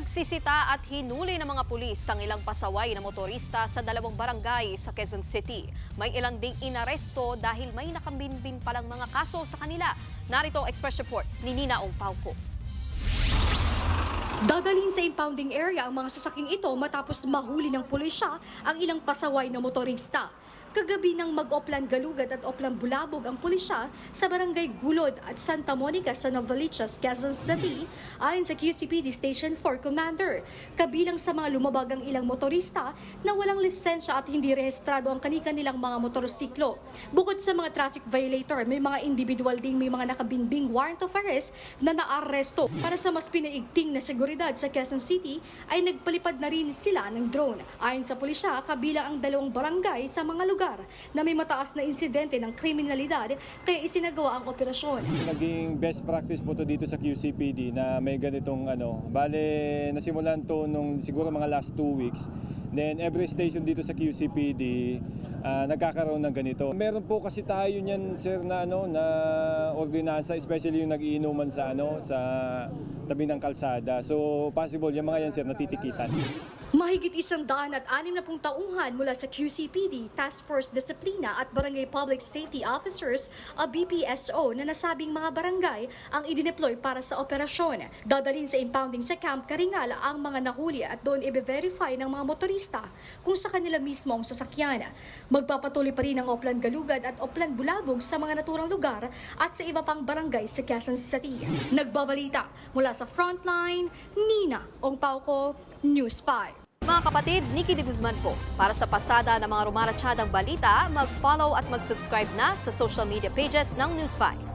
Pinagsisita at hinuli ng mga pulis ang ilang pasaway na motorista sa dalawang barangay sa Quezon City. May ilan ding inaresto dahil may nakambinbin palang mga kaso sa kanila. Narito ang Express Report ni Nina Ongpauco. Dadalhin sa impounding area ang mga sasaking ito matapos mahuli ng pulisya ang ilang pasaway na motorista. Kagabi ng mag-Oplan Galugad at Oplan Bulabog ang pulisya sa Barangay Gulod at Santa Monica sa Novaliches, Quezon City, ayon sa QCPD Station 4 Commander. Kabilang sa mga lumabag ang ilang motorista na walang lisensya at hindi rehistrado ang kani-kanilang mga motorsiklo. Bukod sa mga traffic violator, may mga individual ding may mga nakabinbing warrant of arrest na naaresto. Para sa mas pinaigting na seguridad sa Quezon City ay nagpalipad na rin sila ng drone. Ayon sa pulisya, kabilang ang dalawang barangay sa mga lugar na may mataas na insidente ng kriminalidad kaya isinagawa ang operasyon. Naging best practice po to dito sa QCPD na may ganitong bale nasimulan to nung siguro mga last 2 weeks. Then every station dito sa QCPD nagkakaroon ng ganito. Meron po kasi tayo niyan sir na na ordinansa, especially yung nag-iinuman sa sa tabi ng kalsada. So possible yung mga yan sir natitikitan. Mahigit 160 tauhan mula sa QCPD, Task Force Disiplina at Barangay Public Safety Officers o BPSO na nasabing mga barangay ang idineploy para sa operasyon. Dadalhin sa impounding sa Camp Karingala ang mga nahuli at doon i-verify ng mga motorista kung sa kanila mismo ang sasakyan. Magpapatuloy pa rin ang Oplan Galugad at Oplan Bulabog sa mga naturang lugar at sa iba pang barangay sa Quezon City. Nagbabalita mula sa Frontline, Nina Ongpauco, News 5. Mga kapatid, Nikki de Guzman po. Para sa pasada ng mga rumaratsyadang balita, mag-follow at mag-subscribe na sa social media pages ng News 5.